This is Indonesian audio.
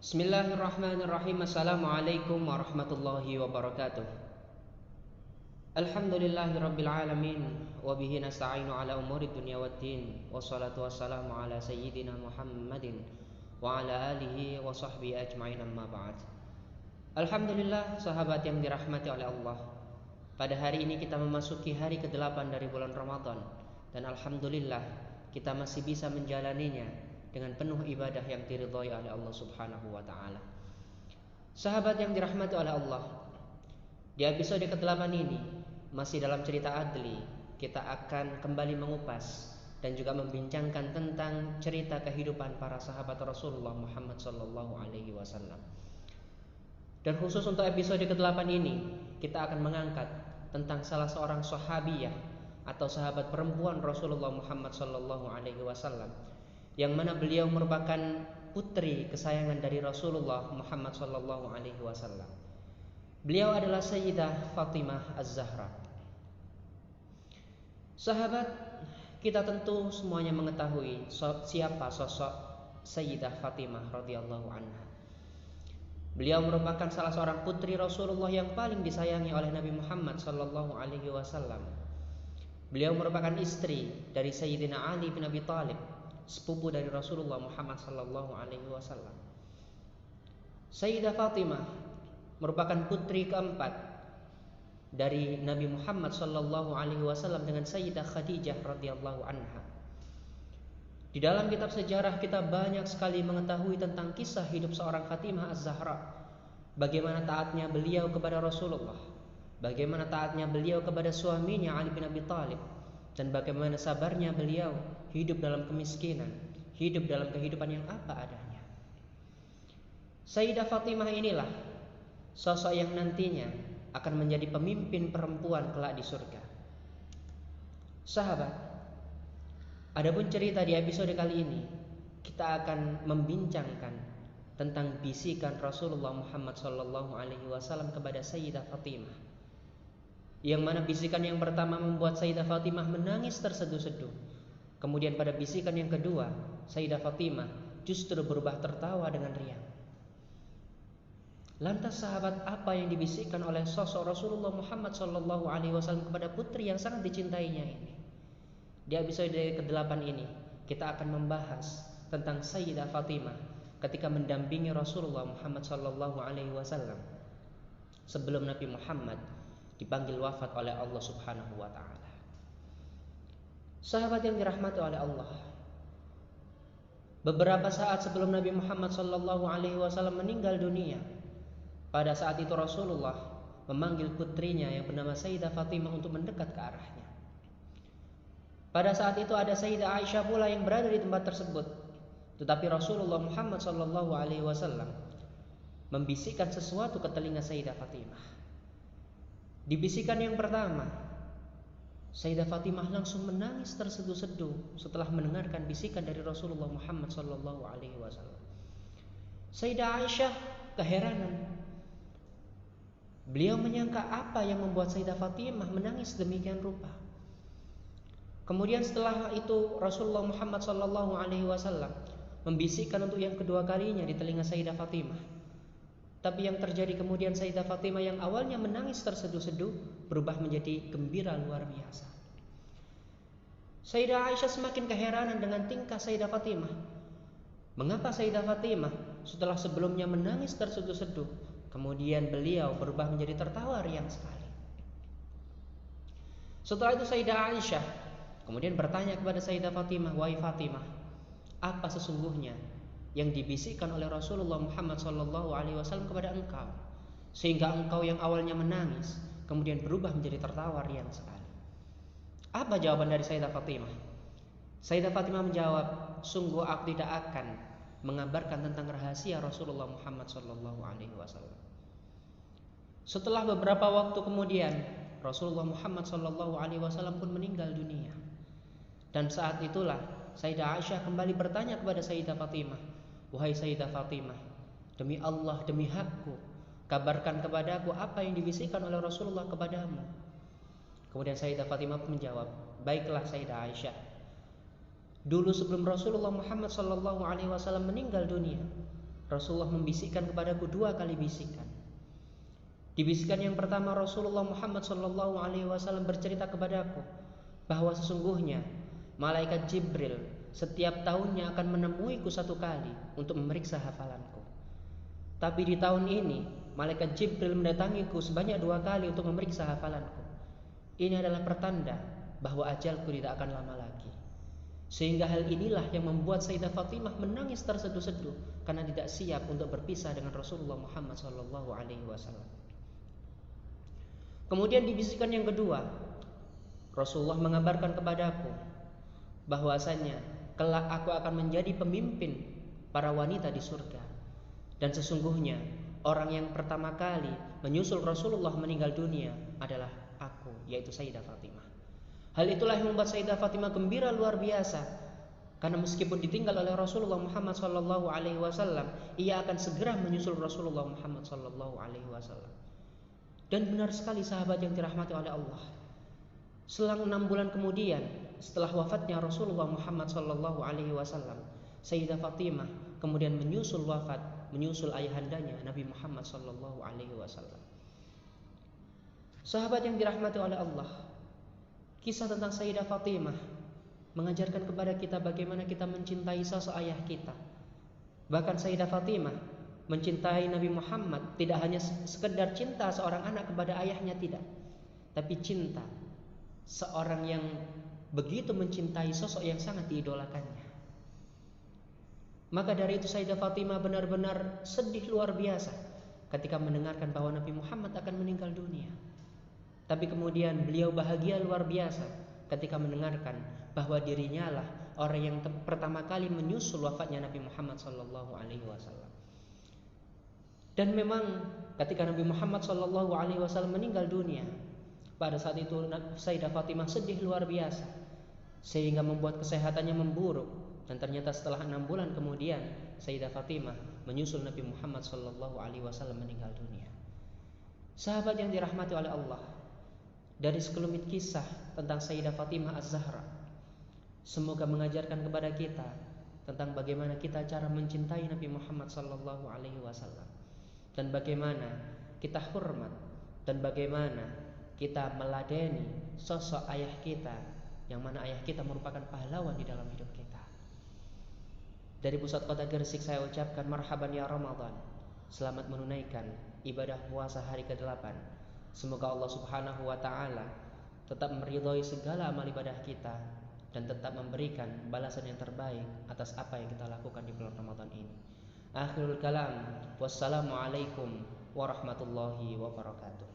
Bismillahirrahmanirrahim. Assalamualaikum warahmatullahi wabarakatuh. Alhamdulillahirabbil alamin wa bihi nasta'inu ala umuri dunya waddin. Wassalatu wassalamu ala sayyidina Muhammadin wa ala alihi wa sahbihi ajma'in, amma ba'd. Alhamdulillah, sahabat yang dirahmati oleh Allah. Pada hari ini kita memasuki hari ke-8 dari bulan Ramadan, dan alhamdulillah kita masih bisa menjalaninya dengan penuh ibadah yang diridhai oleh Allah Subhanahu wa taala. Sahabat yang dirahmati oleh Allah, di episode ke-8 ini masih dalam cerita Adli, kita akan kembali mengupas dan juga membincangkan tentang cerita kehidupan para sahabat Rasulullah Muhammad sallallahu alaihi wasallam. Dan khusus untuk episode ke-8 ini, kita akan mengangkat tentang salah seorang sahabiyah atau sahabat perempuan Rasulullah Muhammad sallallahu alaihi wasallam, yang mana beliau merupakan putri kesayangan dari Rasulullah Muhammad sallallahu alaihi wasallam. Beliau adalah Sayyidah Fatimah Az-Zahra. Sahabat, kita tentu semuanya mengetahui siapa sosok Sayyidah Fatimah radhiyallahu anha. Beliau merupakan salah seorang putri Rasulullah yang paling disayangi oleh Nabi Muhammad sallallahu alaihi wasallam. Beliau merupakan istri dari Sayyidina Ali bin Abi Thalib, sepupu dari Rasulullah Muhammad sallallahu alaihi wasallam. Sayyidah Fatimah merupakan putri keempat dari Nabi Muhammad sallallahu alaihi wasallam dengan Sayyidah Khadijah radhiyallahu anha. Di dalam kitab sejarah kita banyak sekali mengetahui tentang kisah hidup seorang Fatimah Az-Zahra. Bagaimana taatnya beliau kepada Rasulullah, bagaimana taatnya beliau kepada suaminya Ali bin Abi Thalib, dan bagaimana sabarnya beliau hidup dalam kemiskinan, hidup dalam kehidupan yang apa adanya. Sayyidah Fatimah inilah sosok yang nantinya akan menjadi pemimpin perempuan kelak di surga. Sahabat, adapun cerita di episode kali ini, kita akan membincangkan tentang bisikan Rasulullah Muhammad sallallahu alaihi wasallam kepada Sayyidah Fatimah, yang mana bisikan yang pertama membuat Sayyidah Fatimah menangis terseduh-seduh. Kemudian pada bisikan yang kedua, Sayyidah Fatimah justru berubah tertawa dengan riang. Lantas sahabat, apa yang dibisikkan oleh sosok Rasulullah Muhammad sallallahu alaihi wasallam kepada putri yang sangat dicintainya ini? Di episode ke-8 ini kita akan membahas tentang Sayyidah Fatimah ketika mendampingi Rasulullah Muhammad sallallahu alaihi wasallam sebelum Nabi Muhammad dipanggil wafat oleh Allah Subhanahu wa taala. Sahabat yang dirahmati oleh Allah, beberapa saat sebelum Nabi Muhammad sallallahu alaihi wasallam meninggal dunia, pada saat itu Rasulullah memanggil putrinya yang bernama Sayyidah Fatimah untuk mendekat ke arahnya. Pada saat itu ada Sayyidah Aisyah pula yang berada di tempat tersebut. Tetapi Rasulullah Muhammad sallallahu alaihi wasallam membisikkan sesuatu ke telinga Sayyidah Fatimah. Di bisikan yang pertama, Sayyidah Fatimah langsung menangis terseduh-seduh setelah mendengarkan bisikan dari Rasulullah Muhammad sallallahu alaihi wasallam. Sayyidah Aisyah keheranan. Beliau menyangka apa yang membuat Sayyidah Fatimah menangis demikian rupa. Kemudian setelah itu Rasulullah Muhammad sallallahu alaihi wasallam membisikkan untuk yang kedua kalinya di telinga Sayyidah Fatimah. Tapi yang terjadi kemudian, Sayyidah Fatimah yang awalnya menangis terseduh-seduh berubah menjadi gembira luar biasa. Sayyidah Aisyah semakin keheranan dengan tingkah Sayyidah Fatimah. Mengapa Sayyidah Fatimah setelah sebelumnya menangis terseduh-seduh, kemudian beliau berubah menjadi tertawa riang sekali? Setelah itu Sayyidah Aisyah kemudian bertanya kepada Sayyidah Fatimah, "Wahai Fatimah, apa sesungguhnya yang dibisikkan oleh Rasulullah Muhammad sallallahu alaihi wasallam kepada engkau, sehingga engkau yang awalnya menangis kemudian berubah menjadi tertawa riang sekali?" Apa jawaban dari Sayyidah Fatimah? Sayyidah Fatimah menjawab, "Sungguh aku tidak akan mengabarkan tentang rahasia Rasulullah Muhammad sallallahu alaihi wasallam." Setelah beberapa waktu kemudian, Rasulullah Muhammad sallallahu alaihi wasallam pun meninggal dunia. Dan saat itulah Sayyidah Aisyah kembali bertanya kepada Sayyidah Fatimah, "Wahai Sayyidah Fatimah, demi Allah, demi hakku, kabarkan kepadaku apa yang dibisikkan oleh Rasulullah kepadamu." Kemudian Sayyidah Fatimah menjawab, "Baiklah Sayyidah Aisyah, dulu sebelum Rasulullah Muhammad sallallahu alaihi wasallam meninggal dunia, Rasulullah membisikkan kepadaku 2 kali bisikan. Di bisikan yang pertama Rasulullah Muhammad SAW bercerita kepadaku bahwa sesungguhnya malaikat Jibril setiap tahunnya akan menemuiku 1 kali untuk memeriksa hafalanku. Tapi di tahun ini malaikat Jibril mendatangiku sebanyak 2 kali untuk memeriksa hafalanku. Ini adalah pertanda bahwa ajalku tidak akan lama lagi. Sehingga hal inilah yang membuat Sayyidah Fatimah menangis terseduh-seduh karena tidak siap untuk berpisah dengan Rasulullah Muhammad SAW. Kemudian di bisikan yang kedua, Rasulullah mengabarkan kepadaku bahwasanya kelak aku akan menjadi pemimpin para wanita di surga. Dan sesungguhnya orang yang pertama kali menyusul Rasulullah meninggal dunia adalah aku, yaitu Sayyidah Fatimah. Hal itulah yang membuat Sayyidah Fatimah gembira luar biasa, karena meskipun ditinggal oleh Rasulullah Muhammad SAW, ia akan segera menyusul Rasulullah Muhammad SAW. Dan benar sekali sahabat yang dirahmati oleh Allah, selang 6 bulan kemudian setelah wafatnya Rasulullah Muhammad SAW, Sayyidah Fatimah kemudian menyusul wafat, menyusul ayahandanya Nabi Muhammad SAW. Sahabat yang dirahmati oleh Allah, kisah tentang Sayyidah Fatimah mengajarkan kepada kita bagaimana kita mencintai sosok ayah kita. Bahkan Sayyidah Fatimah mencintai Nabi Muhammad tidak hanya sekedar cinta seorang anak kepada ayahnya, tidak, tapi cinta seorang yang begitu mencintai sosok yang sangat diidolakannya. Maka dari itu Sayyidah Fatimah benar-benar sedih luar biasa ketika mendengarkan bahwa Nabi Muhammad akan meninggal dunia. Tapi kemudian beliau bahagia luar biasa ketika mendengarkan bahwa dirinya lah orang yang pertama kali menyusul wafatnya Nabi Muhammad SAW. Dan memang ketika Nabi Muhammad SAW meninggal dunia, pada saat itu Sayyidah Fatimah sedih luar biasa, sehingga membuat kesehatannya memburuk. Dan ternyata setelah 6 bulan kemudian Sayyidah Fatimah menyusul Nabi Muhammad SAW meninggal dunia. Sahabat yang dirahmati oleh Allah, dari sekelumit kisah tentang Sayyidah Fatimah Az-Zahra, semoga mengajarkan kepada kita tentang bagaimana kita cara mencintai Nabi Muhammad SAW, dan bagaimana kita hormat dan bagaimana kita meladeni sosok ayah kita, yang mana ayah kita merupakan pahlawan di dalam hidup kita. Dari pusat kota Gresik saya ucapkan marhaban ya Ramadan. Selamat menunaikan ibadah puasa hari ke-8. Semoga Allah Subhanahu wa taala tetap meridhai segala amal ibadah kita dan tetap memberikan balasan yang terbaik atas apa yang kita lakukan di bulan Ramadan ini. Akhirul kalam, wassalamualaikum warahmatullahi wabarakatuh.